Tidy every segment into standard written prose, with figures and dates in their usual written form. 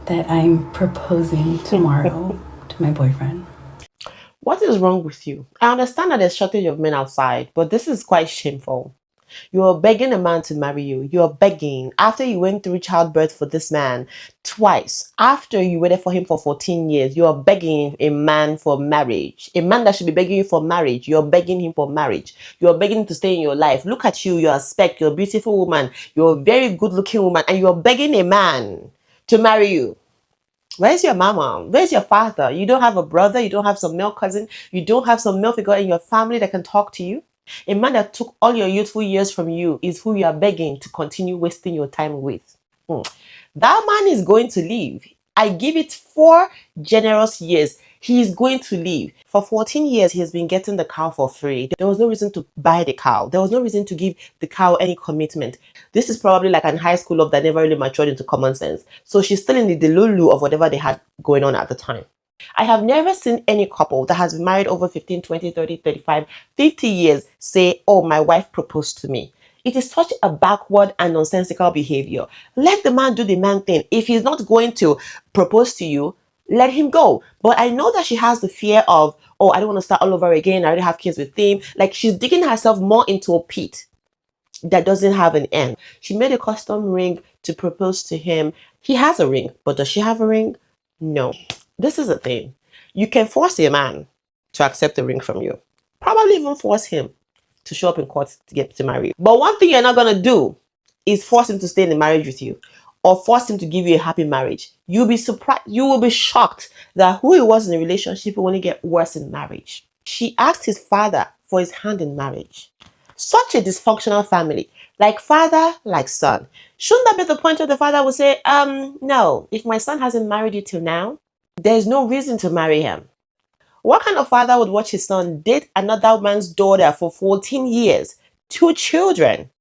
that I'm proposing tomorrow to my boyfriend. What is wrong with you? I understand that there's shortage of men outside, but this is quite shameful. You're begging a man to marry you. You're begging after you went through childbirth for this man twice. After you waited for him for 14 years, you're begging a man for marriage. A man that should be begging you for marriage. You're begging him for marriage. You're begging him to stay in your life. Look at you. You're a spec. You're a beautiful woman. You're a very good looking woman. And you're begging a man to marry you. Where's your mama? Where's your father? You don't have a brother. You don't have some male cousin. You don't have some male figure in your family that can talk to you. A man that took all your youthful years from you is who you are begging to continue wasting your time with. That man is going to leave. I give it 4 generous years. He is going to leave. For 14 years, he has been getting the cow for free. There was no reason to buy the cow. There was no reason to give the cow any commitment. This is probably like an high school love that never really matured into common sense. So she's still in the delulu of whatever they had going on at the time. I have never seen any couple that has been married over 15, 20, 30, 35, 50 years say, oh, my wife proposed to me. It is such a backward and nonsensical behavior. Let the man do the man thing. If he's not going to propose to you, let him go. But I know that she has the fear of, oh, I don't want to start all over again. I already have kids with him. Like she's digging herself more into a pit that doesn't have an end. She made a custom ring to propose to him. He has a ring, but does she have a ring? No. This is the thing. You can force a man to accept the ring from you. Probably even force him to show up in court to get to marry you. But one thing you're not going to do is force him to stay in the marriage with you or force him to give you a happy marriage. You'll be surprised. You will be shocked that who he was in a relationship will only get worse in marriage. She asked his father for his hand in marriage. Such a dysfunctional family. Like father, like son. Shouldn't that be the point where the father would say, no, if my son hasn't married you till now, there's no reason to marry him. What kind of father would watch his son date another man's daughter for 14 years, 2 children,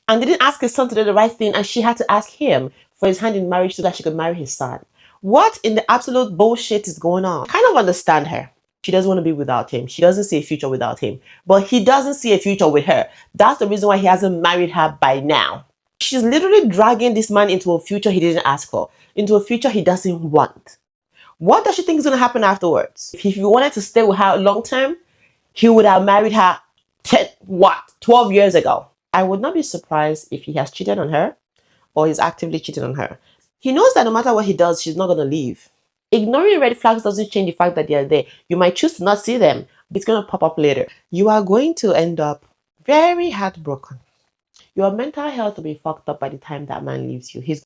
and didn't ask his son to do the right thing and she had to ask him for his hand in marriage so that she could marry his son? What in the absolute bullshit is going on? I kind of understand her. She doesn't want to be without him. She doesn't see a future without him. But he doesn't see a future with her. That's the reason why he hasn't married her by now. She's literally dragging this man into a future he didn't ask for, into a future he doesn't want. What does she think is going to happen afterwards? If he wanted to stay with her long term, he would have married her 12 years ago. I would not be surprised if he has cheated on her or he's actively cheating on her. He knows that no matter what he does, she's not going to leave. Ignoring red flags doesn't change the fact that they are there. You might choose to not see them. It's going to pop up later. You are going to end up very heartbroken. Your mental health will be fucked up by the time that man leaves you. He's